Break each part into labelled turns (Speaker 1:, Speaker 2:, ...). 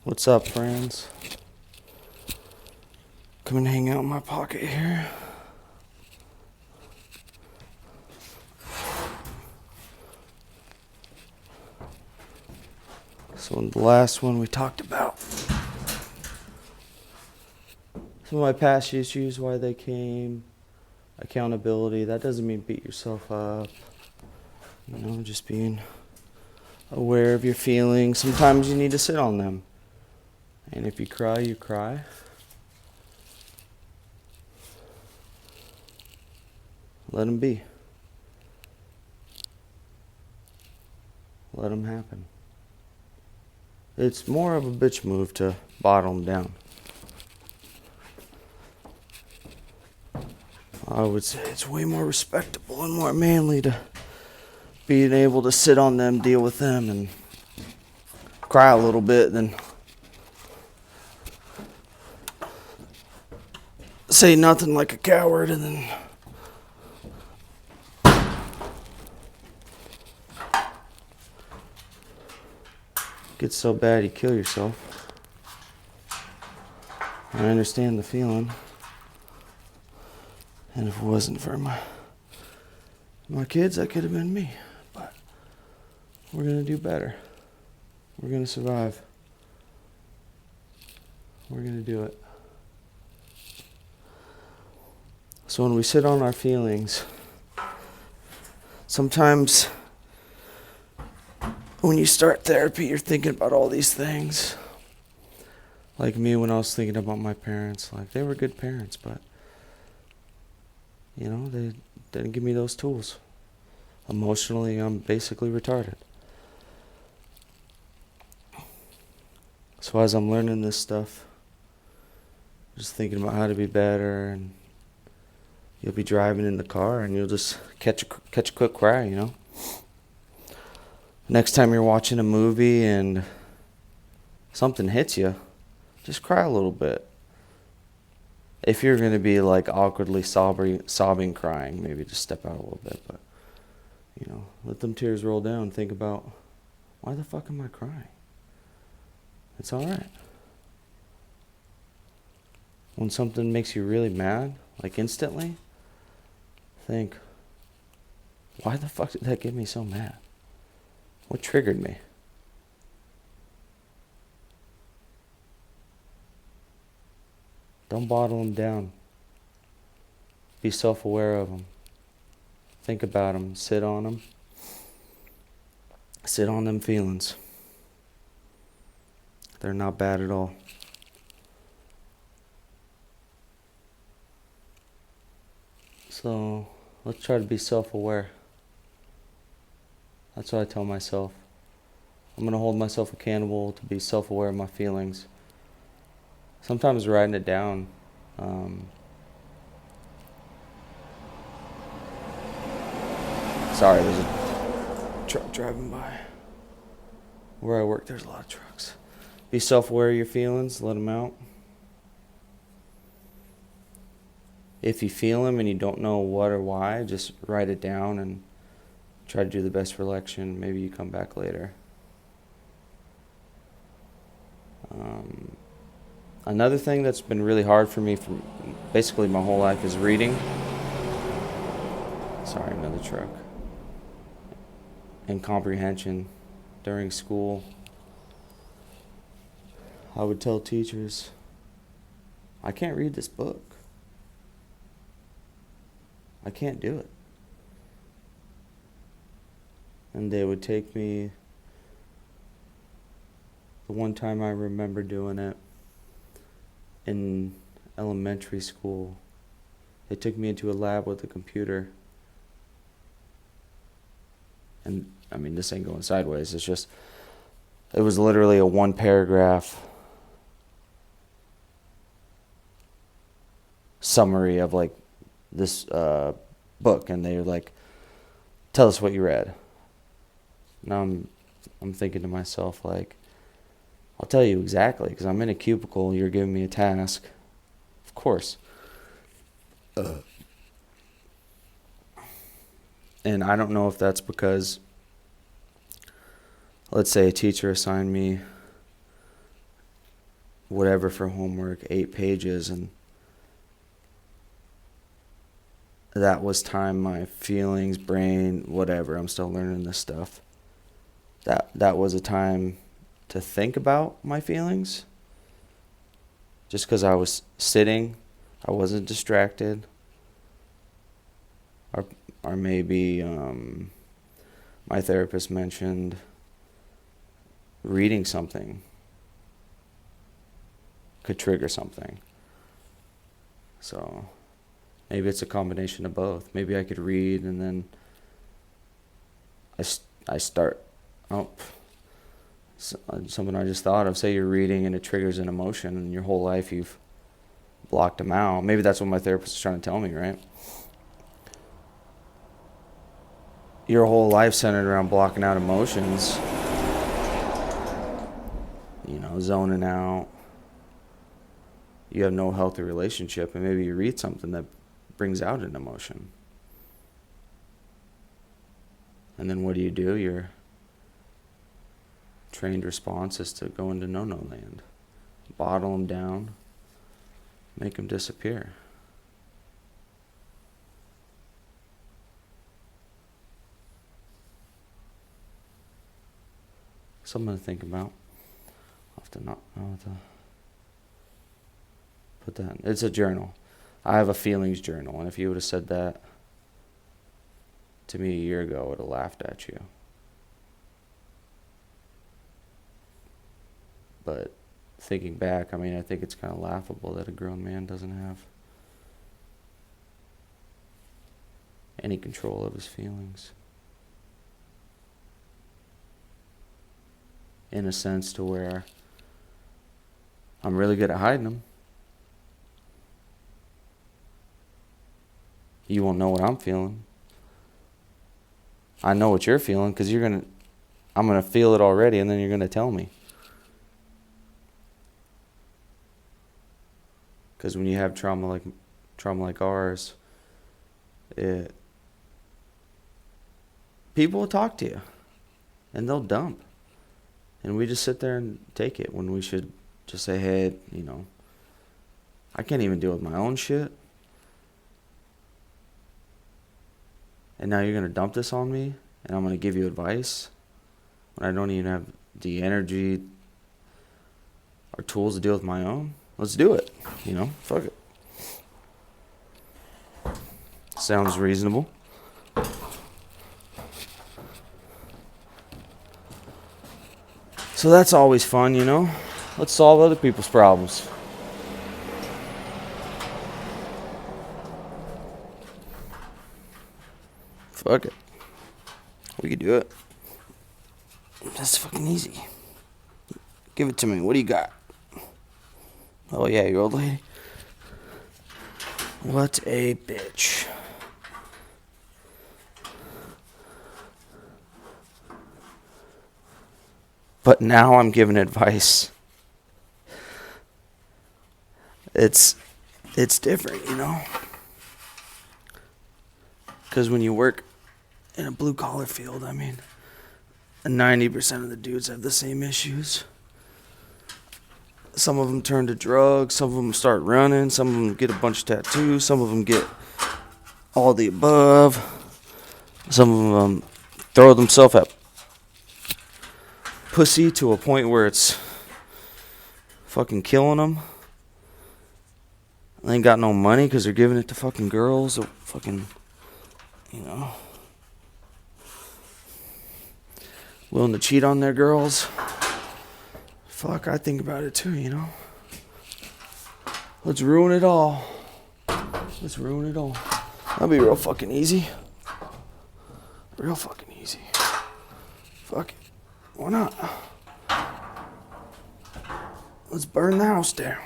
Speaker 1: What's up, friends? Come and hang out in my pocket here. So in the last one we talked about some of my past issues, why they came, accountability. That doesn't mean beat yourself up. Just being aware of your feelings. Sometimes you need to sit on them. And if you cry, you cry. Let them be. Let them happen. It's more of a bitch move to bottle them down. I would say it's way more respectable and more manly to being able to sit on them, deal with them, and cry a little bit than say nothing like a coward and then get so bad you kill yourself. I understand the feeling. And if it wasn't for my kids, that could have been me. But we're going to do better. We're going to survive. We're going to do it. So when we sit on our feelings, sometimes when you start therapy, you're thinking about all these things. Like me when I was thinking about my parents. Like, they were good parents, but they didn't give me those tools. Emotionally, I'm basically retarded. So as I'm learning this stuff, just thinking about how to be better, and you'll be driving in the car and you'll just catch a quick cry, Next time you're watching a movie and something hits you, just cry a little bit. If you're going to be like awkwardly sobbing, crying, maybe just step out a little bit. But, let them tears roll down. Think about, why the fuck am I crying? It's all right. When something makes you really mad, like instantly, think, why the fuck did that get me so mad? What triggered me? Don't bottle them down. Be self-aware of them. Think about them. Sit on them. Sit on them feelings. They're not bad at all. So let's try to be self-aware. That's what I tell myself. I'm going to hold myself accountable to be self-aware of my feelings. Sometimes writing it down. Sorry, there's a truck driving by. Where I work, there's a lot of trucks. Be self-aware of your feelings. Let them out. If you feel them and you don't know what or why, just write it down and try to do the best reflection. Maybe you come back later. Another thing that's been really hard for me for basically my whole life is reading. Sorry, another truck. And comprehension during school. I would tell teachers, I can't read this book. I can't do it. And they would take me, the one time I remember doing it, in elementary school, they took me into a lab with a computer. And, this ain't going sideways. It was literally a one paragraph summary of like this book. And they were like, tell us what you read. Now I'm thinking to myself, like, I'll tell you exactly, because I'm in a cubicle, you're giving me a task. Of course. And I don't know if that's because, let's say a teacher assigned me whatever for homework, 8 pages, and that was time my feelings, brain, whatever, I'm still learning this stuff. That was a time to think about my feelings. Just because I was sitting, I wasn't distracted. Or maybe my therapist mentioned reading something could trigger something. So maybe it's a combination of both. Maybe I could read and then I start, something I just thought of. Say you're reading and it triggers an emotion, and your whole life you've blocked them out. Maybe that's what my therapist is trying to tell me, right? Your whole life centered around blocking out emotions, zoning out. You have no healthy relationship, and maybe you read something that brings out an emotion. And then what do? Your trained response is to go into no-no land. Bottle them down, make them disappear. Something to think about. I'll have to not know how to put that in. It's a journal. I have a feelings journal, and if you would have said that to me a year ago, I would have laughed at you. But thinking back, I think it's kind of laughable that a grown man doesn't have any control of his feelings. In a sense to where I'm really good at hiding them. You won't know what I'm feeling. I know what you're feeling because I'm going to feel it already, and then you're going to tell me. Because when you have trauma like ours, people will talk to you, and they'll dump. And we just sit there and take it when we should just say, hey, I can't even deal with my own shit. And now you're going to dump this on me, and I'm going to give you advice when I don't even have the energy or tools to deal with my own. Let's do it. Fuck it. Sounds reasonable. So that's always fun, Let's solve other people's problems. Fuck it. We could do it. That's fucking easy. Give it to me. What do you got? Oh yeah, you old lady. What a bitch. But now I'm giving advice. It's different, Because when you work in a blue-collar field, 90% of the dudes have the same issues. Some of them turn to drugs, some of them start running, some of them get a bunch of tattoos, some of them get all the above. Some of them throw themselves at pussy to a point where it's fucking killing them. They ain't got no money because they're giving it to fucking girls or fucking, willing to cheat on their girls. Fuck, I think about it too, Let's ruin it all. That'll be real fucking easy. Real fucking easy. Fuck it. Why not? Let's burn the house down.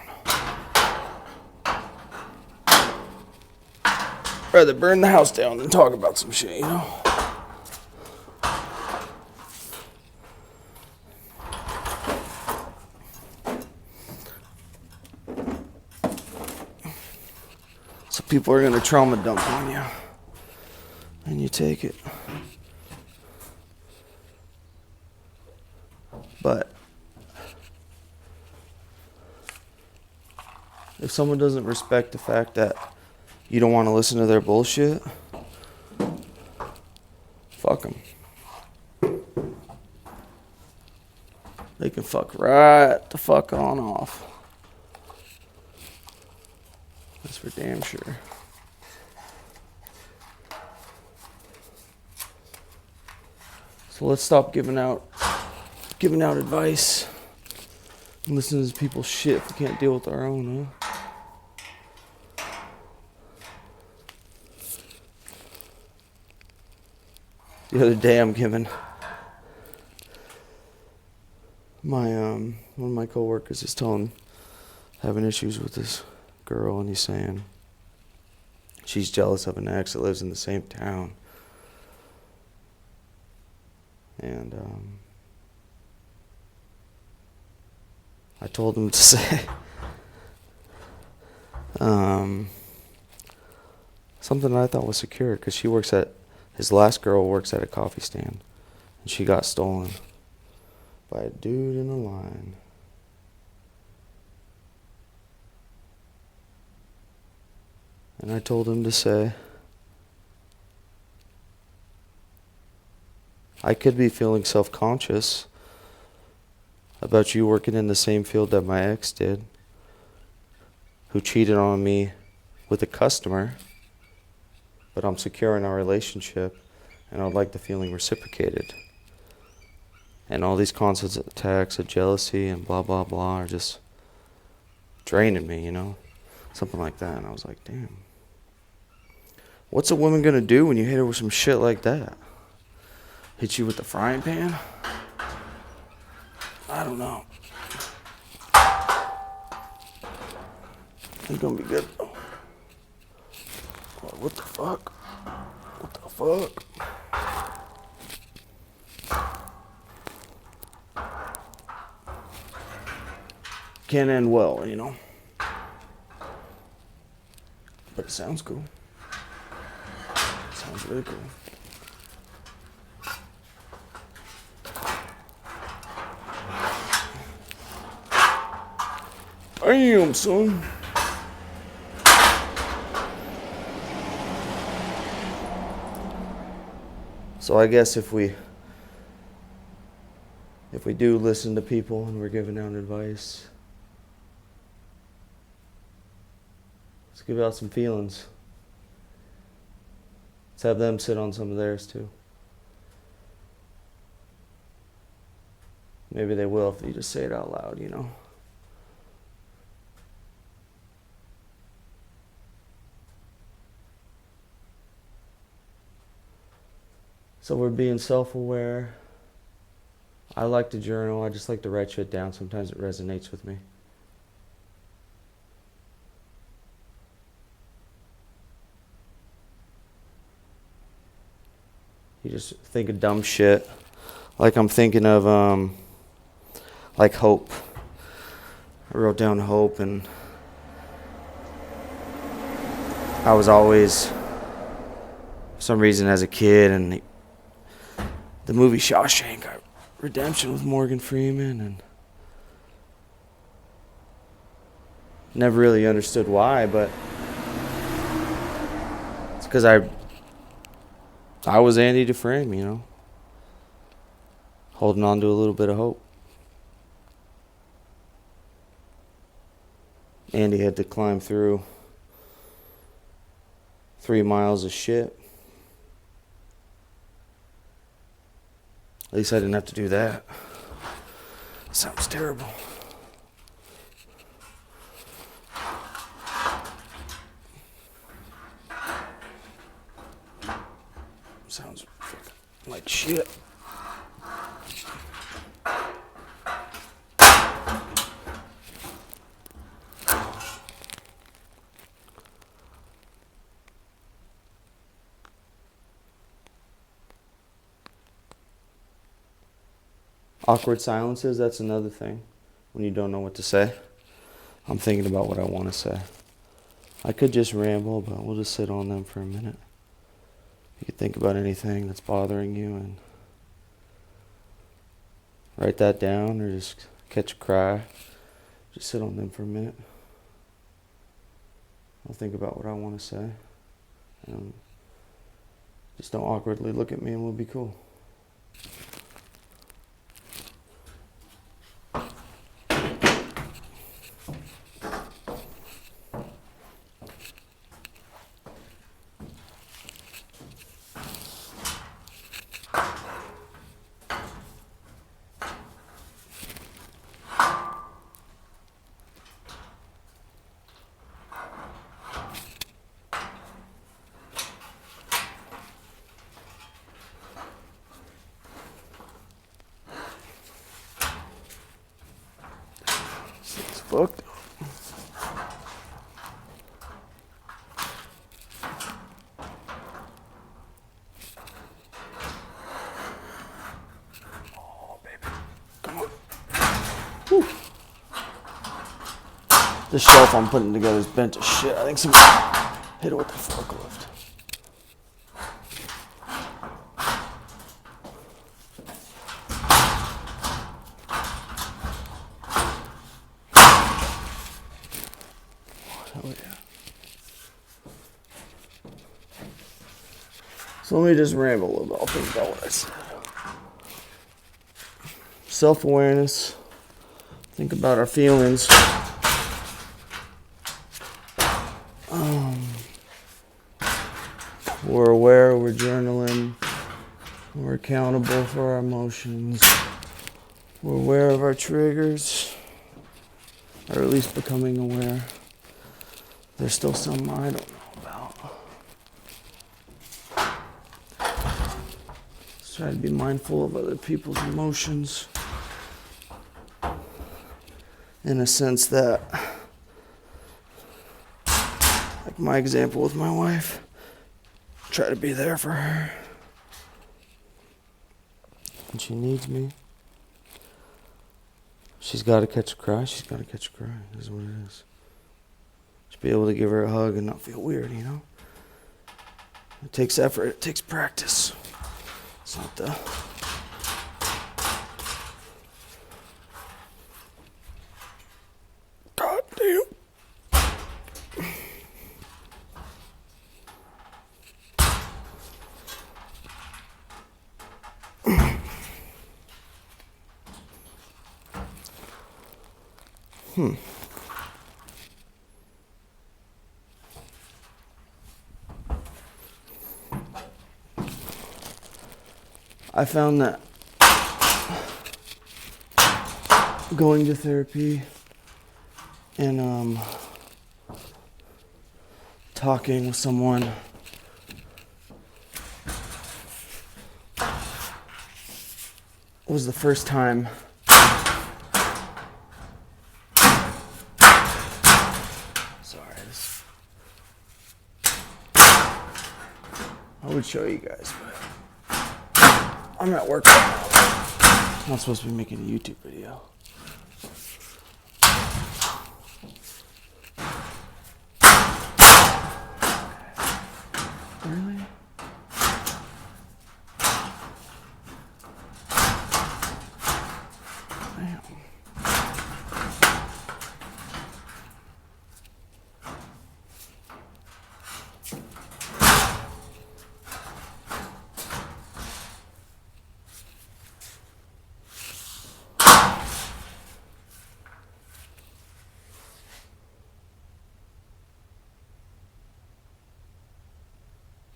Speaker 1: Rather burn the house down than talk about some shit, So people are gonna trauma dump on you. And you take it. But If someone doesn't respect the fact that you don't want to listen to their bullshit, fuck them. They can fuck right the fuck on off. That's for damn sure. So let's stop giving out advice and listen to people's shit if we can't deal with our own, huh? The other day I'm giving my one of my coworkers is having issues with this girl, and he's saying she's jealous of an ex that lives in the same town. And I told him to say something that I thought was secure, because his last girl works at a coffee stand, and she got stolen by a dude in a line. And I told him to say, I could be feeling self-conscious about you working in the same field that my ex did, who cheated on me with a customer, but I'm secure in our relationship, and I'd like the feeling reciprocated. And all these constant attacks of jealousy and blah, blah, blah are just draining me, Something like that. And I was like, damn. What's a woman going to do when you hit her with some shit like that? Hit you with the frying pan? I don't know. It's going to be good. What the fuck? What the fuck? Can't end well, But it sounds cool. It sounds really cool. Damn, son. So I guess if we do listen to people and we're giving out advice, let's give out some feelings. Let's have them sit on some of theirs too. Maybe they will if you just say it out loud, So we're being self-aware. I like to journal. I just like to write shit down. Sometimes it resonates with me. You just think of dumb shit. Like I'm thinking of, like hope. I wrote down hope, and I was always, for some reason as a kid, and the movie Shawshank Redemption with Morgan Freeman, and never really understood why, but it's because I was Andy Dufresne, holding on to a little bit of hope. Andy had to climb through 3 miles of shit. At least I didn't have to do that. Sounds terrible. Sounds like shit. Awkward silences, that's another thing. When you don't know what to say. I'm thinking about what I want to say. I could just ramble, but we'll just sit on them for a minute. You could think about anything that's bothering you and write that down, or just catch a cry. Just sit on them for a minute. I'll think about what I want to say. And just don't awkwardly look at me and we'll be cool. It's fucked up. Oh, baby. Come on. Whew. This shelf I'm putting together is bent to shit. I think somebody hit it with the forklift. Oh, yeah. So let me just ramble a little bit. I'll think about what I said. Self-awareness. Think about our feelings. We're aware, we're journaling, we're accountable for our emotions, we're aware of our triggers, or at least becoming aware. There's still some I don't know about. Let's try to be mindful of other people's emotions in a sense that, like my example with my wife, try to be there for her. And she needs me. She's got to catch a cry. She's got to catch a cry. This is what it is. Just be able to give her a hug and not feel weird, you know? It takes effort. It takes practice. It's not the... God damn. I found that going to therapy and talking with someone was the first time I would show you guys, but I'm at work right now. I'm not supposed to be making a YouTube video. Really? Damn.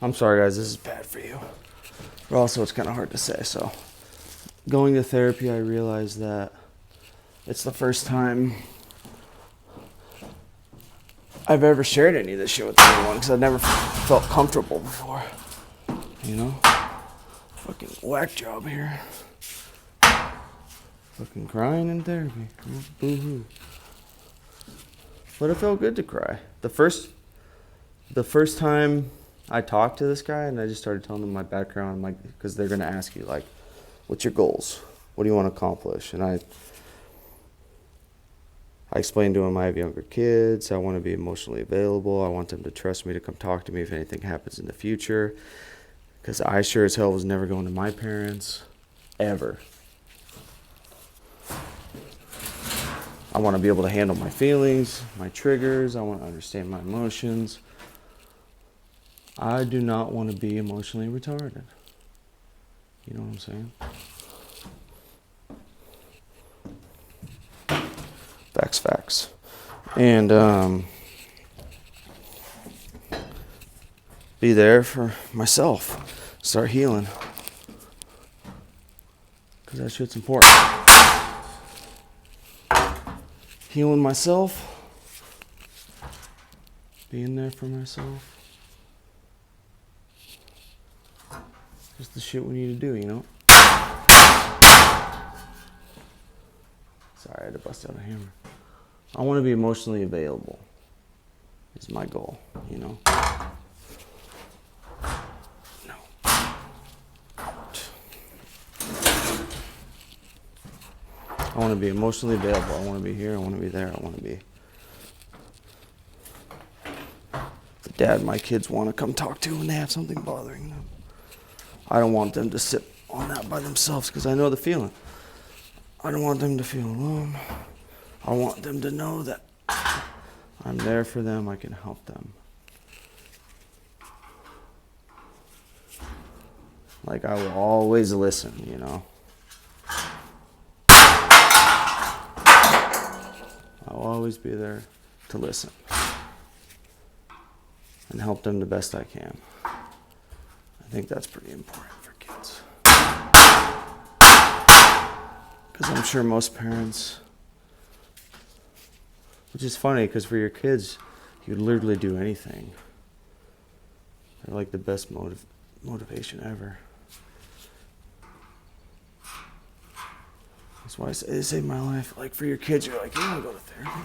Speaker 1: I'm sorry, guys, this is bad for you. But also, it's kind of hard to say. So, going to therapy, I realized that it's the first time I've ever shared any of this shit with anyone because I've never felt comfortable before. You know? Fucking whack job here. Fucking crying in therapy. Boo-hoo. But it felt good to cry. The first time I talked to this guy and I just started telling him my background, like, because they're going to ask you, like, what's your goals? What do you want to accomplish? And I explained to him I have younger kids. I want to be emotionally available. I want them to trust me to come talk to me if anything happens in the future. Because I sure as hell was never going to my parents. Ever. I want to be able to handle my feelings, my triggers. I want to understand my emotions. I do not want to be emotionally retarded. You know what I'm saying? Facts. And be there for myself. Start healing. Because that shit's important. Healing myself. Being there for myself. Just the shit we need to do, you know? Sorry, I had to bust out a hammer. I want to be emotionally available. Is my goal, you know? No. I want to be emotionally available. I want to be here. I want to be there. I want to be the dad my kids want to come talk to when they have something bothering them. I don't want them to sit on that by themselves because I know the feeling. I don't want them to feel alone. I want them to know that I'm there for them. I can help them. Like, I will always listen, you know. I'll always be there to listen and help them the best I can. I think that's pretty important for kids. Because I'm sure most parents, which is funny because for your kids, you would literally do anything. They're like the best motivation ever. That's why they saved my life. Like, for your kids, you're like, you want to go to therapy.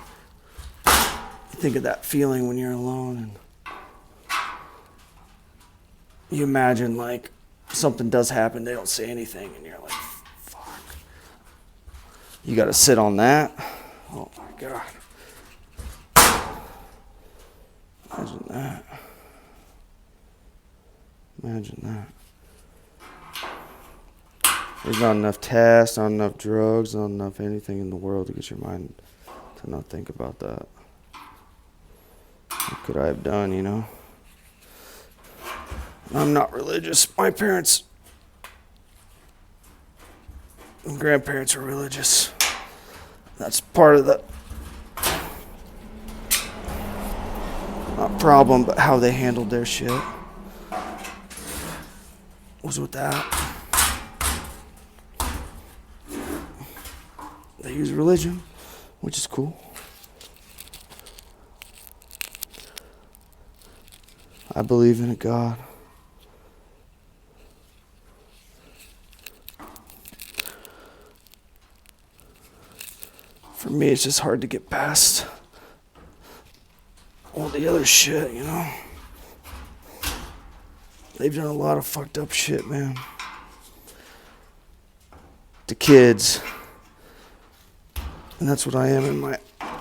Speaker 1: You think of that feeling when you're alone, and you imagine, like, something does happen, they don't say anything, and you're like, fuck. You got to sit on that. Oh my God. Imagine that. Imagine that. There's not enough tests, not enough drugs, not enough anything in the world to get your mind to not think about that. What could I have done, you know? I'm not religious. My parents and grandparents are religious. That's part of the, not problem, but how they handled their shit was with that. They use religion, which is cool. I believe in a God. For me, it's just hard to get past all the other shit, you know? They've done a lot of fucked up shit, man. To kids. And that's what I am in my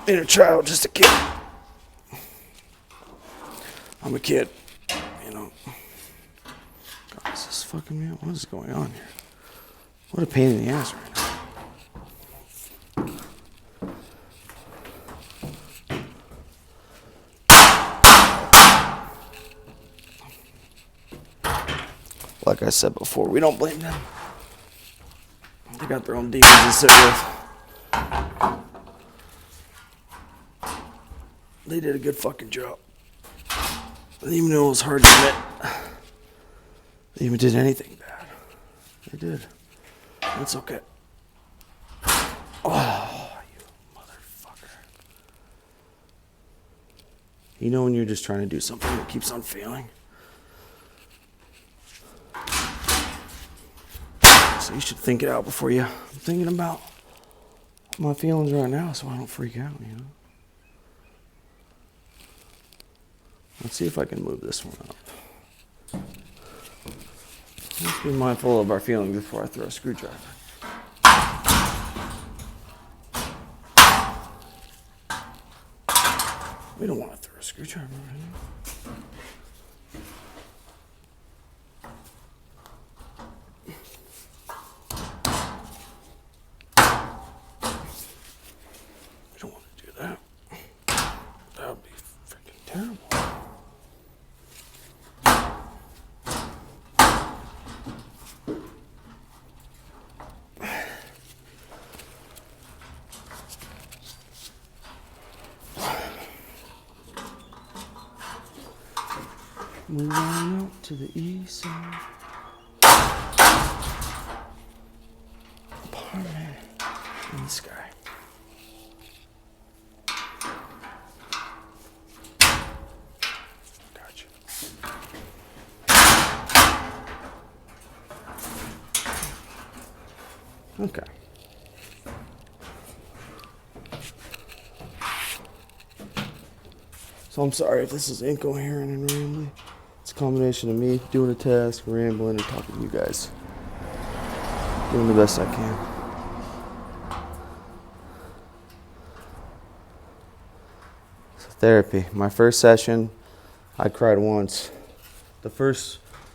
Speaker 1: inner child, just a kid. I'm a kid, you know. God, is this fucking me up? What is going on here? What a pain in the ass right now. Like I said before, we don't blame them. They got their own demons to sit with. They did a good fucking job. Even though it was hard to admit, they even did anything bad. They did. That's okay. Oh, you motherfucker. You know when you're just trying to do something that keeps on failing? So you should think it out before you... I'm thinking about my feelings right now so I don't freak out, you know? Let's see if I can move this one up. Let's be mindful of our feelings before I throw a screwdriver. We don't want to throw a screwdriver right now. We Moving on out to the east side. Apartment in the sky. Gotcha. Okay. So I'm sorry if this is incoherent and rambly. It's a combination of me doing a task, rambling, and talking to you guys. Doing the best I can. So therapy. My first session, I cried once.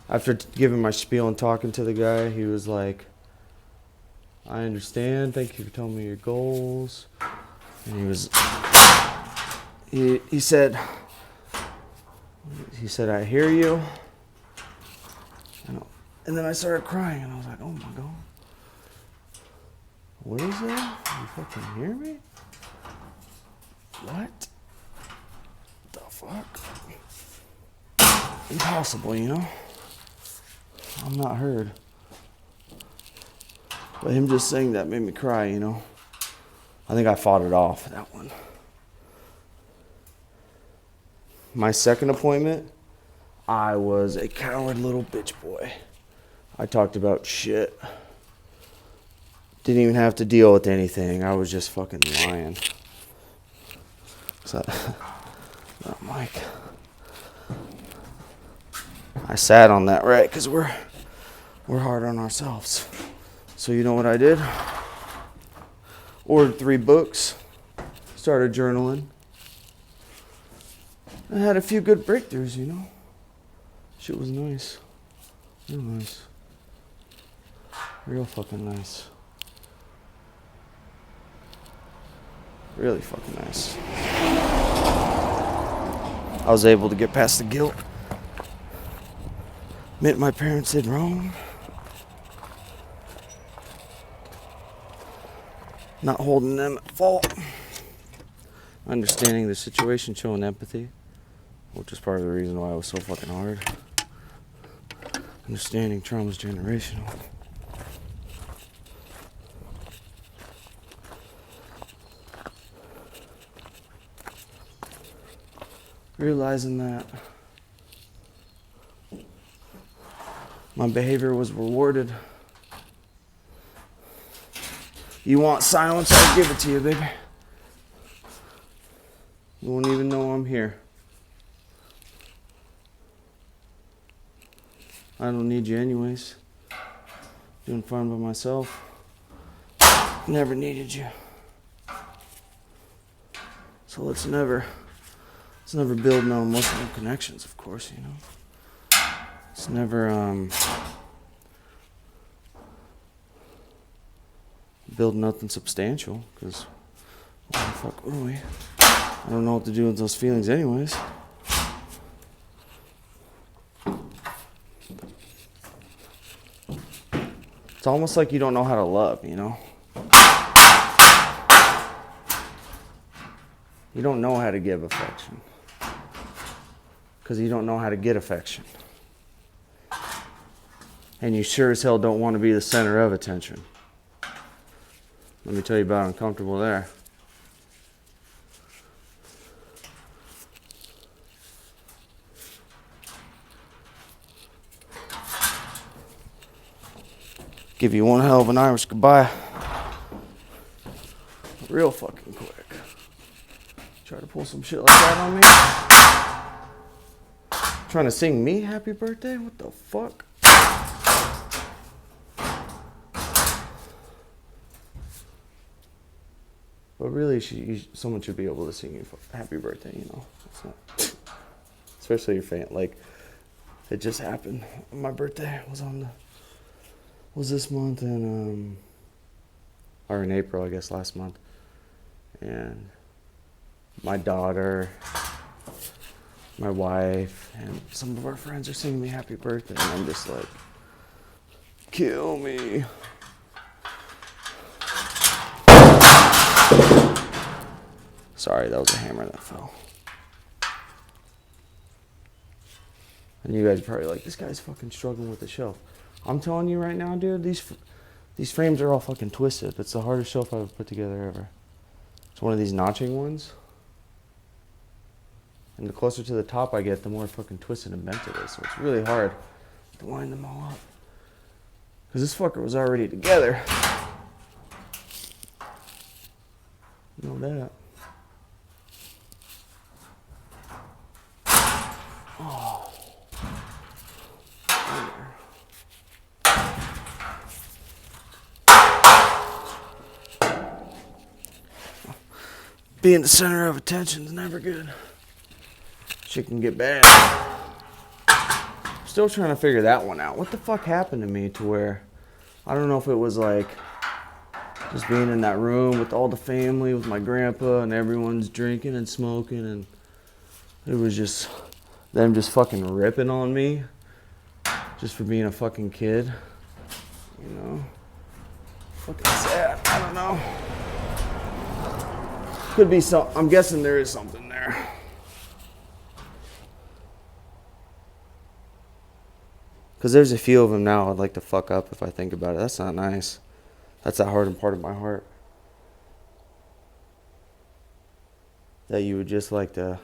Speaker 1: After giving my spiel and talking to the guy, he was like, I understand, thank you for telling me your goals. And he said, I hear you. And then I started crying, and I was like, oh my God. What is that? You fucking hear me? What the fuck? Impossible, you know? I'm not heard. But him just saying that made me cry, you know? I think I fought it off, that one. My second appointment, I was a coward little bitch boy. I talked about shit. Didn't even have to deal with anything. I was just fucking lying. So, Mike. I sat on that, right? Because we're hard on ourselves. So you know what I did? Ordered 3 books. Started journaling. I had a few good breakthroughs, you know. Shit was nice. Real nice. Real fucking nice. Really fucking nice. I was able to get past the guilt. Admit my parents did wrong. Not holding them at fault. Understanding the situation, showing empathy, which is part of the reason why it was so fucking hard. Understanding trauma's generational. Realizing that my behavior was rewarded. You want silence? I'll give it to you, baby. You won't even know I'm here. I don't need you anyways. Doing fine by myself. Never needed you. So let's never build no emotional connections, of course, you know. Let's never build nothing substantial, because what the fuck would we? I don't know what to do with those feelings anyways. It's almost like you don't know how to love, you know? You don't know how to give affection. Because you don't know how to get affection. And you sure as hell don't want to be the center of attention. Let me tell you about uncomfortable there. Give you one hell of an Irish goodbye. Real fucking quick. Try to pull some shit like that on me. Trying to sing me happy birthday? What the fuck? But really, someone should be able to sing you happy birthday, you know. It's not, especially your fan. Like, it just happened. My birthday was this month or in April, I guess, last month. And my daughter, my wife, and some of our friends are singing me happy birthday. And I'm just like, kill me. Sorry, that was a hammer that fell. And you guys are probably like, this guy's fucking struggling with the shelf. I'm telling you right now, dude, these frames are all fucking twisted. It's the hardest shelf I've put together ever. It's one of these notching ones. And the closer to the top I get, the more fucking twisted and bent it is. So it's really hard to line them all up. Because this fucker was already together. You know that. Oh. Being the center of attention is never good. Shit can get bad. Still trying to figure that one out. What the fuck happened to me to where, I don't know if it was like just being in that room with all the family, with my grandpa, and everyone's drinking and smoking, and it was just them just fucking ripping on me just for being a fucking kid. You know? Fucking sad. I don't know. Could be some. I'm guessing there is something there. Because there's a few of them now I'd like to fuck up if I think about it. That's not nice. That's that hardened part of my heart. That you would just like to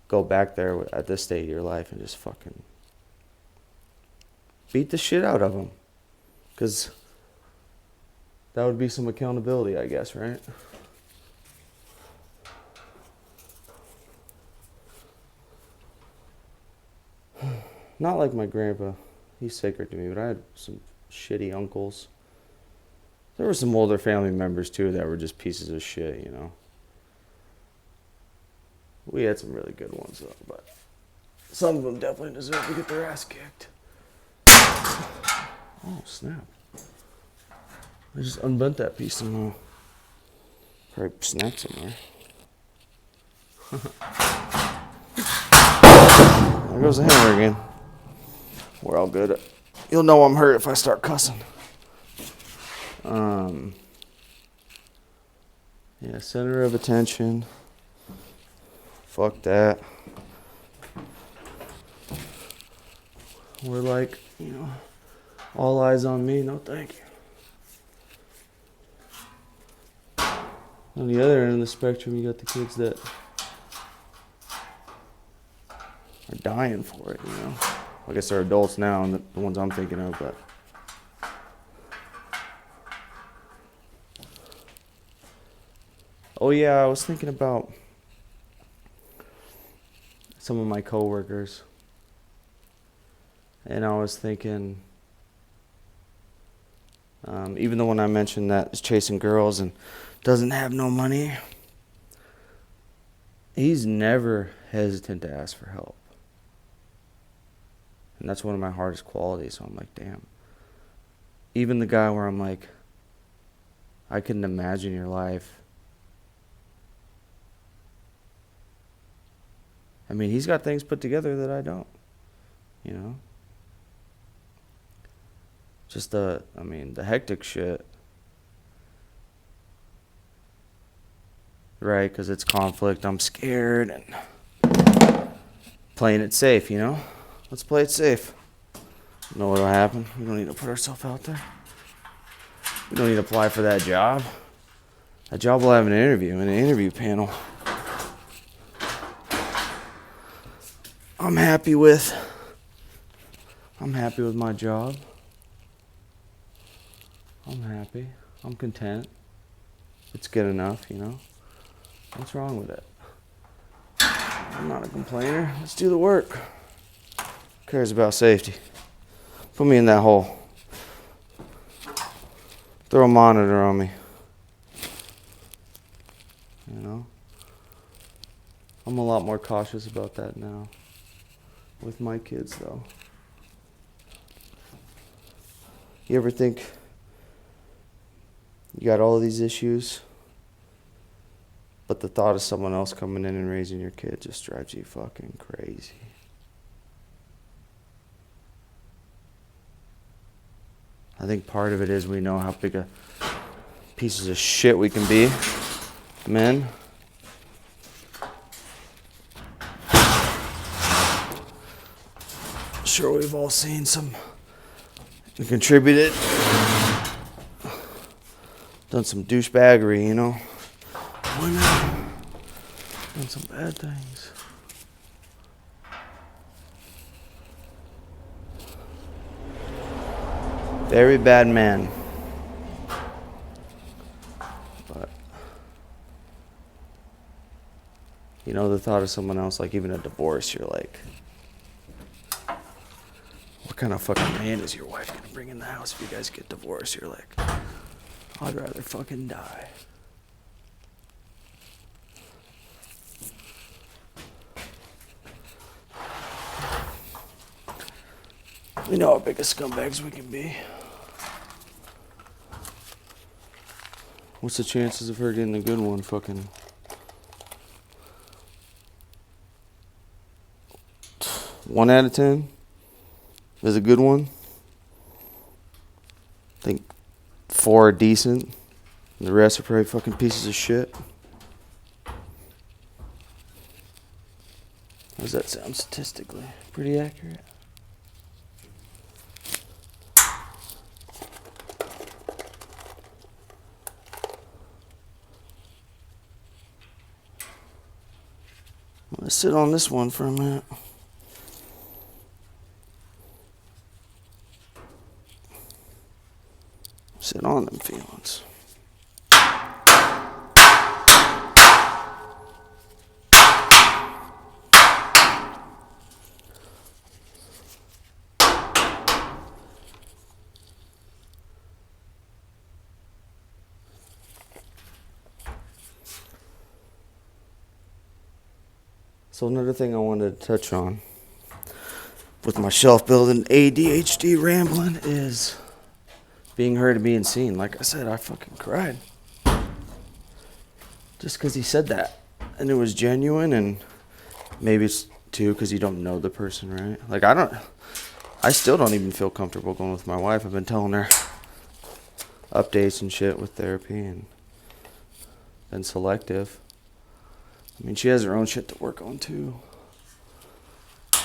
Speaker 1: go back there at this stage of your life and just fucking beat the shit out of them. Because that would be some accountability, I guess, right? Not like my grandpa. He's sacred to me, but I had some shitty uncles. There were some older family members, too, that were just pieces of shit, you know. We had some really good ones, though, but some of them definitely deserve to get their ass kicked. Oh, snap. I just unbent that piece somehow. Probably snapped somewhere. There goes the hammer again. We're all good. You'll know I'm hurt if I start cussing. Yeah, center of attention. Fuck that. We're like, you know, all eyes on me. No, thank you. On the other end of the spectrum, you got the kids that are dying for it, you know. I guess they're adults now, and the ones I'm thinking of, but oh yeah, I was thinking about some of my coworkers, and I was thinking, even the one I mentioned that is chasing girls and doesn't have no money, he's never hesitant to ask for help. And that's one of my hardest qualities, so I'm like, damn. Even the guy where I'm like, I couldn't imagine your life. I mean, he's got things put together that I don't, you know? Just the hectic shit. Right, because it's conflict, I'm scared, and playing it safe, you know? Let's play it safe. You know what'll happen? We don't need to put ourselves out there. We don't need to apply for that job. That job will have an interview panel. I'm happy with my job. I'm happy. I'm content. It's good enough, you know? What's wrong with it? I'm not a complainer. Let's do the work. Who cares about safety? Put me in that hole. Throw a monitor on me. You know? I'm a lot more cautious about that now. With my kids, though. You ever think you got all of these issues, but the thought of someone else coming in and raising your kid just drives you fucking crazy? I think part of it is we know how big a pieces of shit we can be, men. sure we've all seen some and contributed, done some douchebaggery, you know. Women done some bad things. Very bad man. But you know, the thought of someone else, like even a divorce, you're like, what kind of fucking man is your wife gonna bring in the house if you guys get divorced? You're like, I'd rather fucking die. We know how big of scumbags we can be. What's the chances of her getting a good one? Fucking 1 out of 10 is a good one. I think 4 are decent. The rest are probably fucking pieces of shit. How does that sound statistically? Pretty accurate. Let's sit on this one for a minute. Sit on them feelings. So another thing I wanted to touch on with my shelf building ADHD rambling is being heard and being seen. Like I said, I fucking cried. Just because he said that. And it was genuine, and maybe it's too because you don't know the person, right? Like I still don't even feel comfortable going with my wife. I've been telling her updates and shit with therapy and been selective. I mean, she has her own shit to work on too.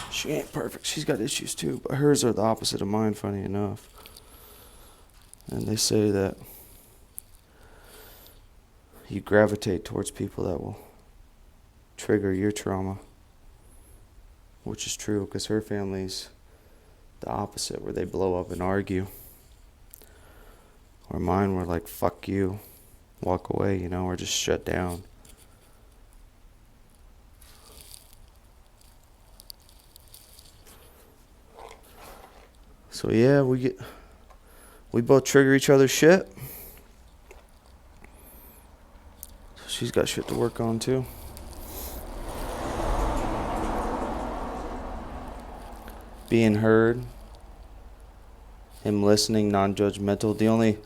Speaker 1: She ain't perfect. She's got issues too, but hers are the opposite of mine, funny enough. And they say that you gravitate towards people that will trigger your trauma, which is true because her family's the opposite, where they blow up and argue. Or mine were like, fuck you, walk away, you know, or just shut down. So yeah, we both trigger each other's shit. So she's got shit to work on too. Being heard, him listening, non-judgmental.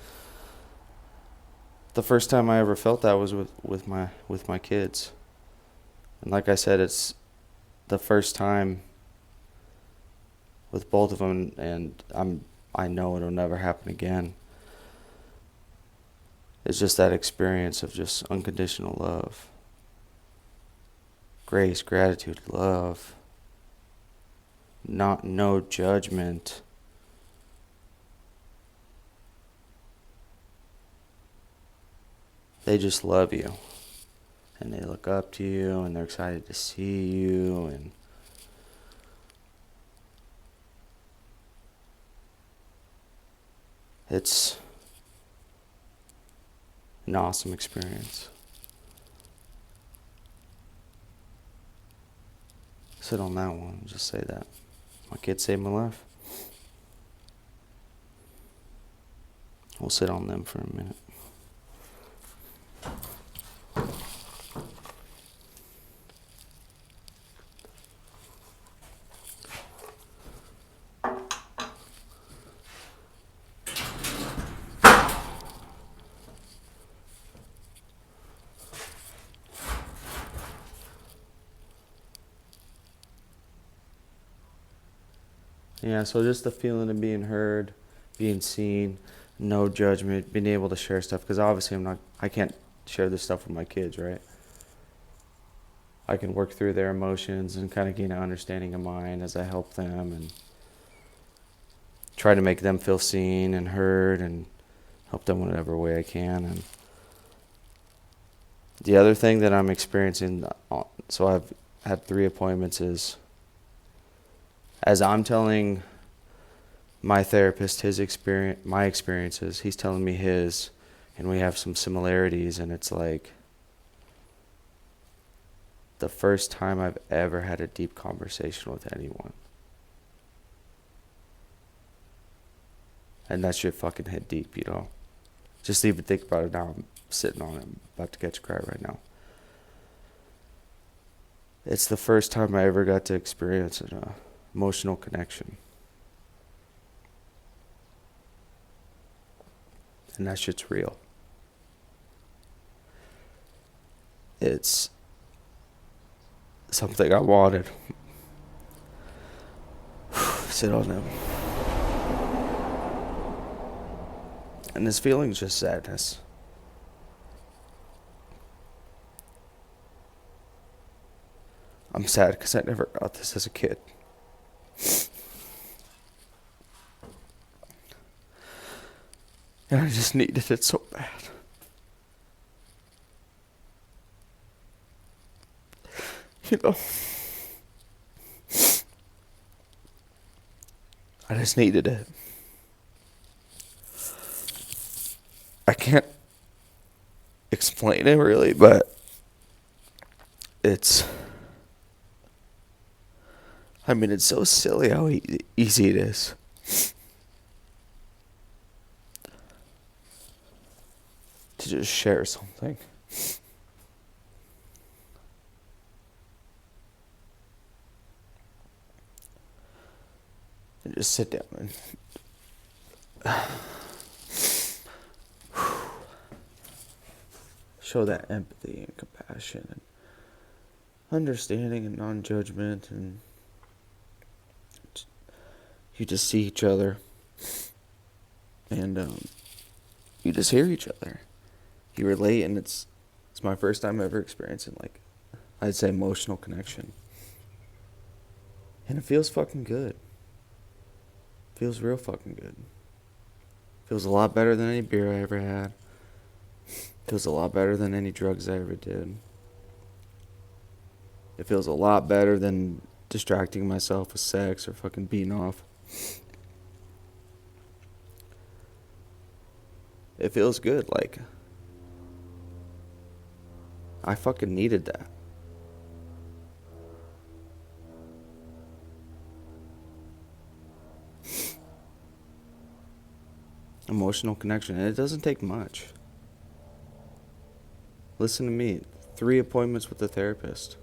Speaker 1: The first time I ever felt that was with my kids. And like I said, it's the first time with both of them, and I know it'll never happen again. It's just that experience of just unconditional love, grace, gratitude, love, no judgment. They just love you, and they look up to you, and they're excited to see you, and it's an awesome experience. Sit on that one and just say that. My kids saved my life. We'll sit on them for a minute. Yeah, so just the feeling of being heard, being seen, no judgment, being able to share stuff. Because obviously I can't share this stuff with my kids, right? I can work through their emotions and kind of gain an understanding of mine as I help them. And try to make them feel seen and heard and help them whatever way I can. And the other thing that I'm experiencing, so I've had 3 appointments, is as I'm telling my therapist my experiences, he's telling me his, and we have some similarities, and it's like the first time I've ever had a deep conversation with anyone. And that shit fucking hit deep, you know. Just even think about it now. I'm sitting on it. I'm about to catch a cry right now. It's the first time I ever got to experience an emotional connection. And that shit's real. It's something I wanted. Sit on them. And this feeling's just sadness. I'm sad because I never got this as a kid. And I just needed it so bad. You know, I just needed it. I can't explain it really, but it's so silly how easy it is. To just share something. And just sit down and show that empathy and compassion and understanding and non-judgment, and you just see each other and you just hear each other. You relate, and it's my first time ever experiencing, like, I'd say emotional connection. And it feels fucking good. Feels real fucking good. Feels a lot better than any beer I ever had. Feels a lot better than any drugs I ever did. It feels a lot better than distracting myself with sex or fucking beating off. It feels good, like, I fucking needed that. Emotional connection, and it doesn't take much. Listen to me, 3 appointments with the therapist.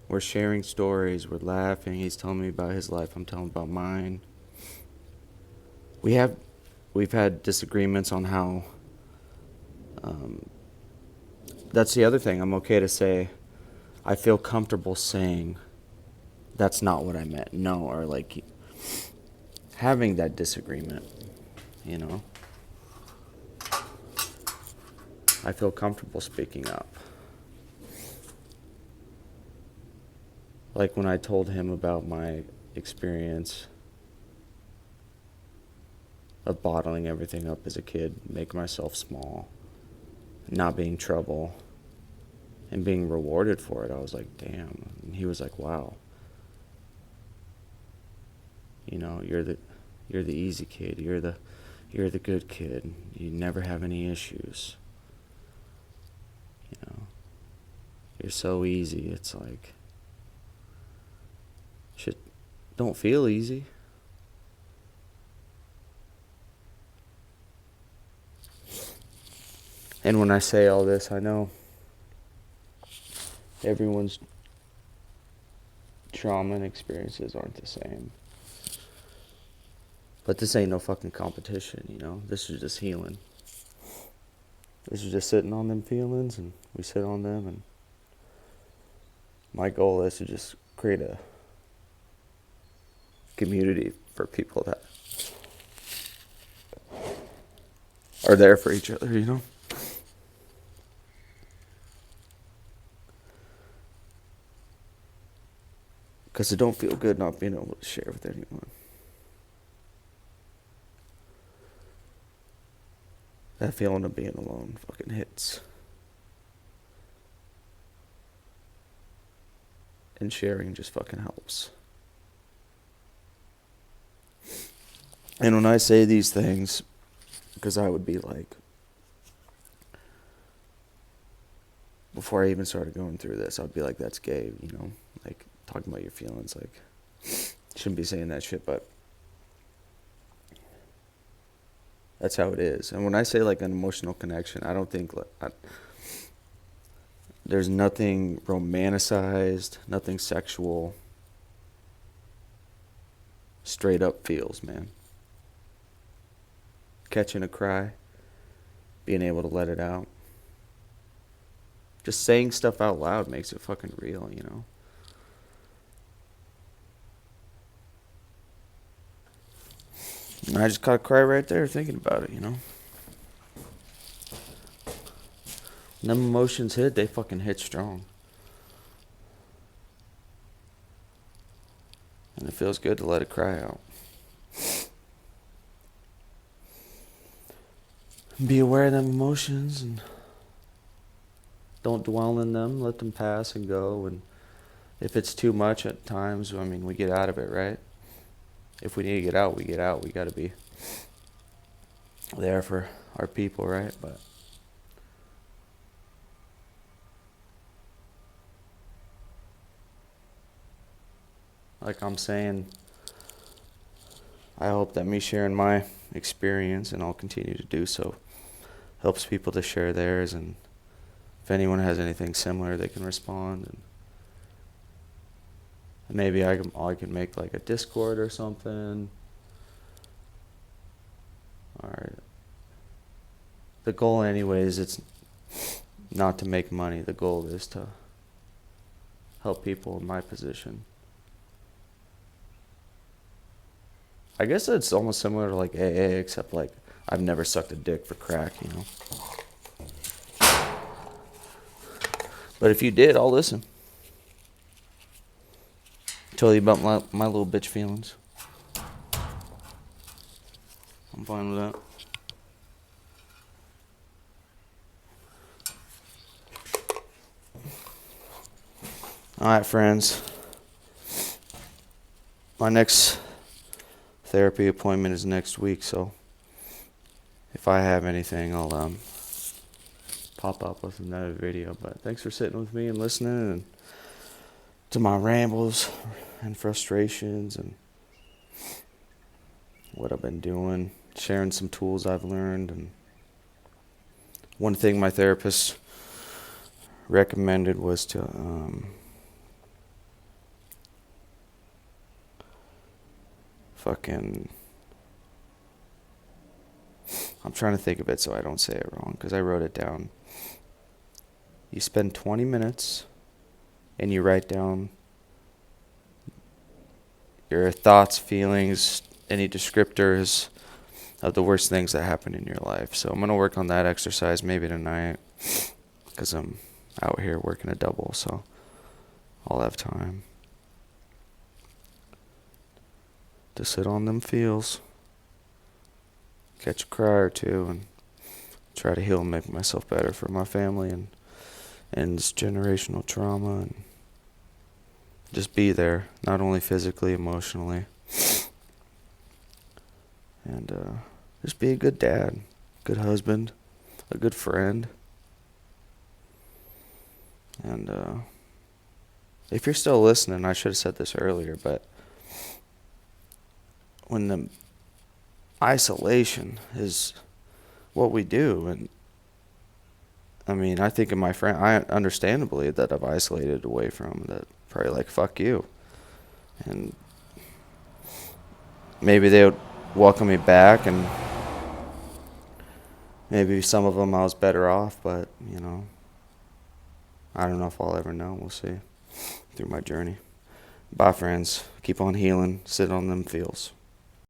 Speaker 1: We're sharing stories, we're laughing, he's telling me about his life, I'm telling about mine. We've had disagreements on how, that's the other thing, I'm okay to say, I feel comfortable saying, that's not what I meant, no, or like, having that disagreement, you know. I feel comfortable speaking up. Like when I told him about my experience of bottling everything up as a kid, make myself small, not being trouble, and being rewarded for it, I was like, damn. And he was like, wow. You know, you're the easy kid. You're the good kid. You never have any issues. You know, you're so easy. It's like, shit don't feel easy. And when I say all this, I know everyone's trauma and experiences aren't the same. But this ain't no fucking competition, you know? This is just healing. This is just sitting on them feelings, and we sit on them, and my goal is to just create a community for people that are there for each other, you know? Because it don't feel good not being able to share with anyone. that feeling of being alone fucking hits. And sharing just fucking helps. And when I say these things, because I would be like, before I even started going through this, I'd be like, that's gay, you know, like talking about your feelings, like, shouldn't be saying that shit, but that's how it is. And when I say like an emotional connection, I don't think there's nothing romanticized, nothing sexual. Straight up feels, man. Catching a cry, being able to let it out. Just saying stuff out loud makes it fucking real, you know? And I just caught a cry right there thinking about it, you know? When them emotions hit, they fucking hit strong. And it feels good to let it cry out. Be aware of them emotions and don't dwell in them. Let them pass and go. And if it's too much at times, I mean, we get out of it, right? If we need to get out, we get out. We got to be there for our people, right? But like I'm saying, I hope that me sharing my experience, and I'll continue to do so, helps people to share theirs. And if anyone has anything similar, they can respond. And maybe I can make like a Discord or something. Or the goal, anyways, it's not to make money. The goal is to help people in my position. I guess it's almost similar to like AA, except like I've never sucked a dick for crack, you know. But if you did, I'll listen. Tell you about my little bitch feelings. I'm fine with that. Alright, friends. My next therapy appointment is next week, so if I have anything, I'll pop up with another video. But thanks for sitting with me and listening and to my rambles and frustrations and what I've been doing, sharing some tools I've learned. And one thing my therapist recommended was to I'm trying to think of it so I don't say it wrong, because I wrote it down. You spend 20 minutes and you write down your thoughts, feelings, any descriptors of the worst things that happened in your life. So I'm going to work on that exercise maybe tonight, because I'm out here working a double, so I'll have time to sit on them feels, catch a cry or two, and try to heal and make myself better for my family and this generational trauma, and just be there, not only physically, emotionally, and just be a good dad, good husband, a good friend. And if you're still listening, I should have said this earlier, but when the isolation is what we do, and I mean, I think of my friend, I understandably that I've isolated away from, that probably like, fuck you. And maybe they would welcome me back, and maybe some of them I was better off, but, you know, I don't know if I'll ever know. We'll see through my journey. Bye, friends. Keep on healing. Sit on them feels.